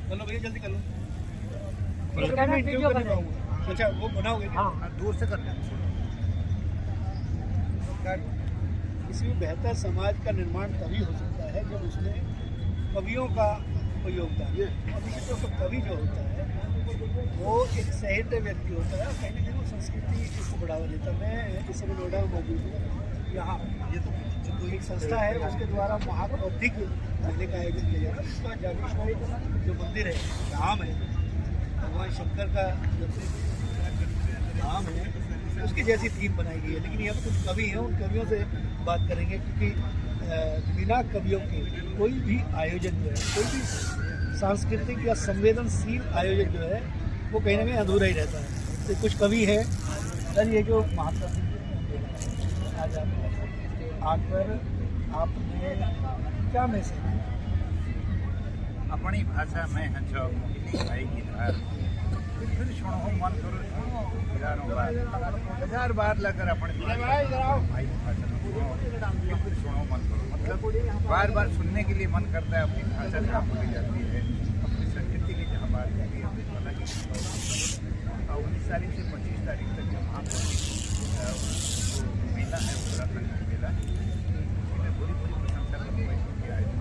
कर लो भैया, जल्दी कर लो। वीडियो कर पाऊंगा। अच्छा वो बनाओगे? हाँ दूर से कर लेना। किसी भी बेहतर समाज का निर्माण तभी हो सकता है जब उसमें कवियों का योगदान है। अभी जो कवि जो होता है वो एक साहित्य व्यक्ति होता है, कहीं ना कहीं वो संस्कृति इसको बढ़ावा देता है। मैं इस समय नोएडा में मौजूद हूँ। यहाँ ये तो एक संस्था है, उसके द्वारा महाबौद्धिक मेले का आयोजन किया जा रहा है। उसका जागेश्वरी जो मंदिर है, धाम है, भगवान शंकर का धाम है, उसकी जैसी थीम बनाई गई है। लेकिन यहाँ पर कुछ कवि हैं, उन कवियों से बात करेंगे, क्योंकि बिना कवियों के कोई भी आयोजन जो है, कोई भी सांस्कृतिक या संवेदनशील आयोजन जो है वो कहीं ना कहीं अधूरा ही रहता है। तो कुछ कवि हैं सर, ये जो महात्मा आज आकर आपने क्या मैसेज अपनी भाषा में हंसो भाई की धार फिर सुनो मन करो हजार बार लगकर अपनी भाई की भाषा में सुनो फिर सुनो मन करो। मतलब बार बार सुनने के लिए मन करता है। अपनी भाषा जहाँ बोली जाती है, अपनी संस्कृति की जहाँ बात होती है, अपनी कला की 19 तारीख से 25 तारीख तक वहाँ पर जो मेला है उत्तराखंड का मेला, इसमें पूरी प्रशंसा करने की आयोजन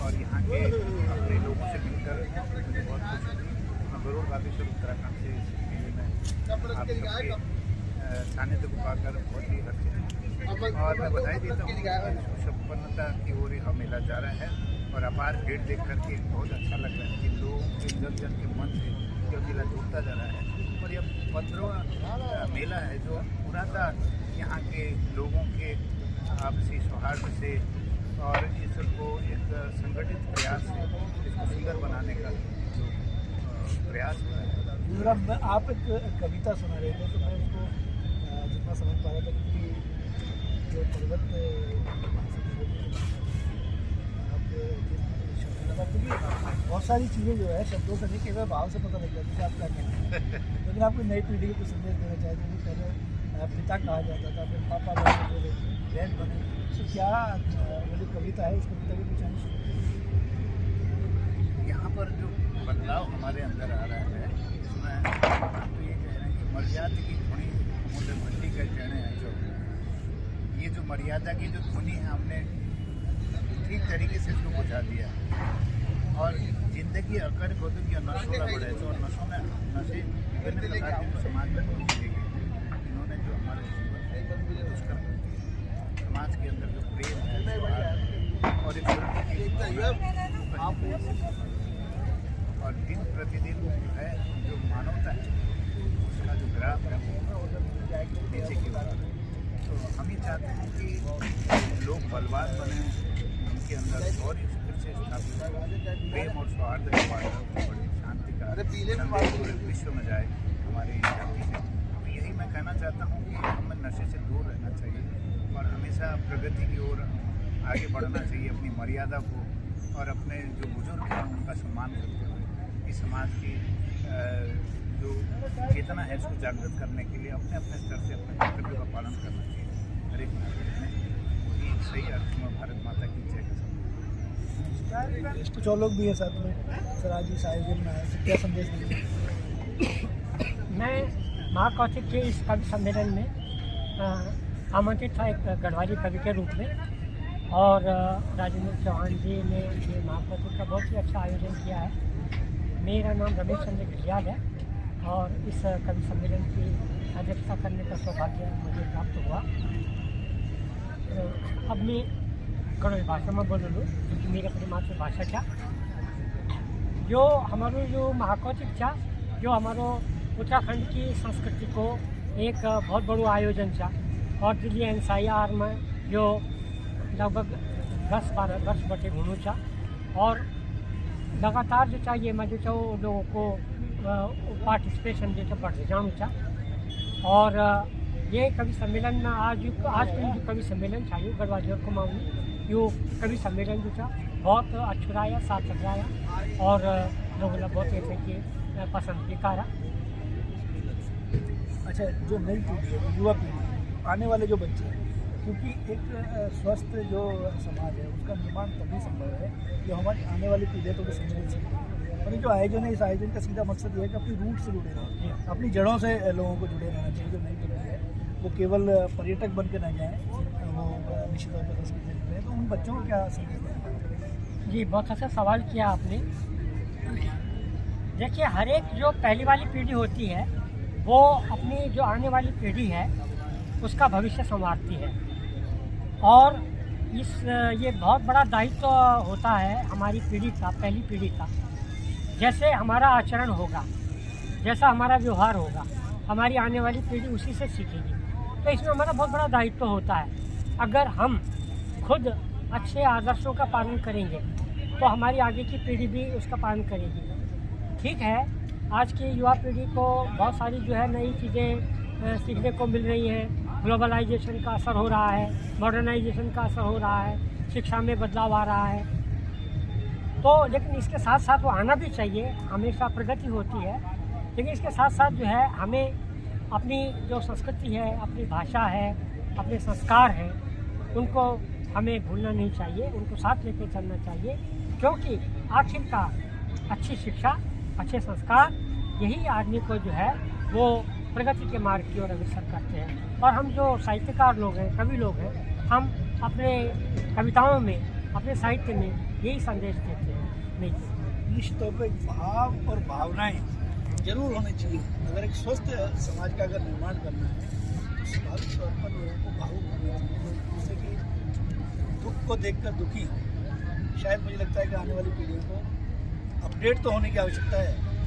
और यहाँ के अपने लोगों से मिलकर मुझे बहुत खुशी हुई। मैं गरुड़ बागेश्वर उत्तराखंड से इस मेले में आप सबके सानिध्य को पाकर बहुत ही हर्षित हूँ। और मैं बधाई देता हूँ कि सुसंपन्नता की ओर यह मेला जा रहा है और अपार भीड़ देख करके बहुत अच्छा लग रहा है कि लोगों के जन जन के मन से यह मेला जुड़ता जा रहा है। और यह 15वां मेला है जो पूर्णतः यहाँ के लोगों के आपसी सौहार्द से और इसको एक संगठित प्रयास से इसको सुंदर बनाने का जो प्रयास हो रहा है। आप एक कविता सुना रहे थे, तो मैं उसको जितना समझ पा रहा था कि जो पर्वत बहुत सारी चीज़ें जो है शब्दों से नहीं, केवल भाव से पता लग जाती है आप क्या कहते हैं। लेकिन आपको नई पीढ़ी को संदेश देना चाहिए कि पहले पिता कहा जाता था, फिर पापा बने, बहन बने। तो क्या वो जो कविता है, उस कविता की कुछ अंश यहाँ पर जो बदलाव हमारे अंदर आ रहा है इसमें हम तो ये कह रहे हैं कि मर्यादा की धुनी मुझे भट्टी का कहने हैं। जो ये जो मर्यादा की जो धुनी है हमने ठीक तरीके से इसको बुझा दिया और जिंदगी अकर खोदगी और नशों का बढ़े और नशों में नशे विभिन्न प्रकार के जो समाज में पहुँचेगी। इन्होंने जो हमारे दुष्कर्म समाज के अंदर जो प्रेम है और और दिन प्रतिदिन जो है जो मानवता है उसका जो ग्राफ है नीचे की ओर। तो हम ही चाहते हैं कि लोग बलवान बने, उनके अंदर और फिर से स्थापित प्रेम और सौहार्द का वातावरण बढ़े, शांति का संदेश पूरे विश्व में जाए हमारी जाति से। तो यही मैं कहना चाहता हूँ कि हमें नशे से दूर रहना चाहिए और हमेशा प्रगति की ओर आगे बढ़ना चाहिए, अपनी मर्यादा को और अपने जो बुजुर्ग हैं उनका सम्मान करते हुए इस समाज की जो चेतना है इसको जागृत करने के लिए अपने अपने स्तर से अपने कर्तव्य का पालन करना चाहिए। हर एक नागरिक में वही सही अर्थ में भारत माता की जय का संदेश। कुछ और लोग भी हैं साथ में। सर आज इस आयोजन में आए, क्या संदेश देंगे? मैं महाकौशिक के इस कवि सम्मेलन में आमंत्रित था एक गढ़वाली कवि के रूप में और राजेंद्र चौहान जी ने ये महाकौशिक का बहुत ही अच्छा आयोजन किया है। मेरा नाम रमेश चंद्र घियाल है और इस कवि सम्मेलन की अध्यक्षता करने का सौभाग्य मुझे प्राप्त हुआ। तो अब मैं गढ़वाली भाषा में बोलूँ क्योंकि मेरी अपनी मातृभाषा था। जो हमारो जो महाकौशिक था, जो हमारो उत्तराखंड की संस्कृति को एक बहुत बड़ा आयोजन था और दिल्ली NCR में जो लगभग 10-12 वर्ष बटे घूमू था और लगातार जो चाहिए मैं जो चाहूँ लोगों को पार्टिसिपेशन जो बढ़ते जाऊँ था। और ये कवि सम्मेलन में आज के जो कवि सम्मेलन था गढ़वाली और कुमाऊनी यो कवि सम्मेलन जो था बहुत अच्छा रहा, सार्थक रहा और लोगों ने बहुत ऐसे कि पसंद भी करा। अच्छा, जो नई पीढ़ी है, युवा पीढ़ी, आने वाले जो बच्चे हैं, क्योंकि एक स्वस्थ जो समाज है उसका निर्माण तभी संभव है जो हमारी आने वाली पीढ़ियों को संवेदनशील है। और ये जो आयोजन है, इस आयोजन का सीधा मकसद ये है कि अपनी रूट से जुड़े रहें, अपनी जड़ों से लोगों को जुड़े रहना चाहिए। जो नई पीढ़ी है वो केवल पर्यटक बन के न जाएँ, वो निश्चित तौर पर संस्कृति से जुड़े। तो उन बच्चों को क्या संदेश देना? जी, बहुत अच्छा सवाल किया आपने। देखिए, हर एक जो पहली वाली पीढ़ी होती है वो अपनी जो आने वाली पीढ़ी है उसका भविष्य संवारती है, और ये बहुत बड़ा दायित्व होता है हमारी पीढ़ी का, पहली पीढ़ी का। जैसे हमारा आचरण होगा, जैसा हमारा व्यवहार होगा, हमारी आने वाली पीढ़ी उसी से सीखेगी। तो इसमें हमारा बहुत बड़ा दायित्व होता है। अगर हम खुद अच्छे आदर्शों का पालन करेंगे तो हमारी आगे की पीढ़ी भी उसका पालन करेगी। ठीक है, आज की युवा पीढ़ी को बहुत सारी जो है नई चीज़ें सीखने को मिल रही हैं। ग्लोबलाइजेशन का असर हो रहा है, मॉडर्नाइजेशन का असर हो रहा है, शिक्षा में बदलाव आ रहा है। तो लेकिन इसके साथ साथ वो आना भी चाहिए, हमेशा प्रगति होती है। लेकिन इसके साथ साथ जो है हमें अपनी जो संस्कृति है, अपनी भाषा है, अपने संस्कार हैं, उनको हमें भूलना नहीं चाहिए, उनको साथ लेकर चलना चाहिए। क्योंकि आखिरकार अच्छी शिक्षा, अच्छे संस्कार यही आदमी को जो है वो प्रगति के मार्ग की ओर अग्रसर करते हैं। और हम जो साहित्यकार लोग हैं, कवि लोग हैं, हम अपने कविताओं में, अपने साहित्य में यही संदेश देते हैं। नहीं, निश्चित तौर पर भाव और भावनाएं जरूर होनी चाहिए। अगर एक स्वस्थ समाज का अगर निर्माण करना है तो स्वाभाविक तौर पर लोगों को भावुक होना चाहिए, जैसे कि दुख को देखकर दुखी हो। शायद मुझे लगता है कि आने वाली पीढ़ियों को अपडेट तो होने की आवश्यकता है,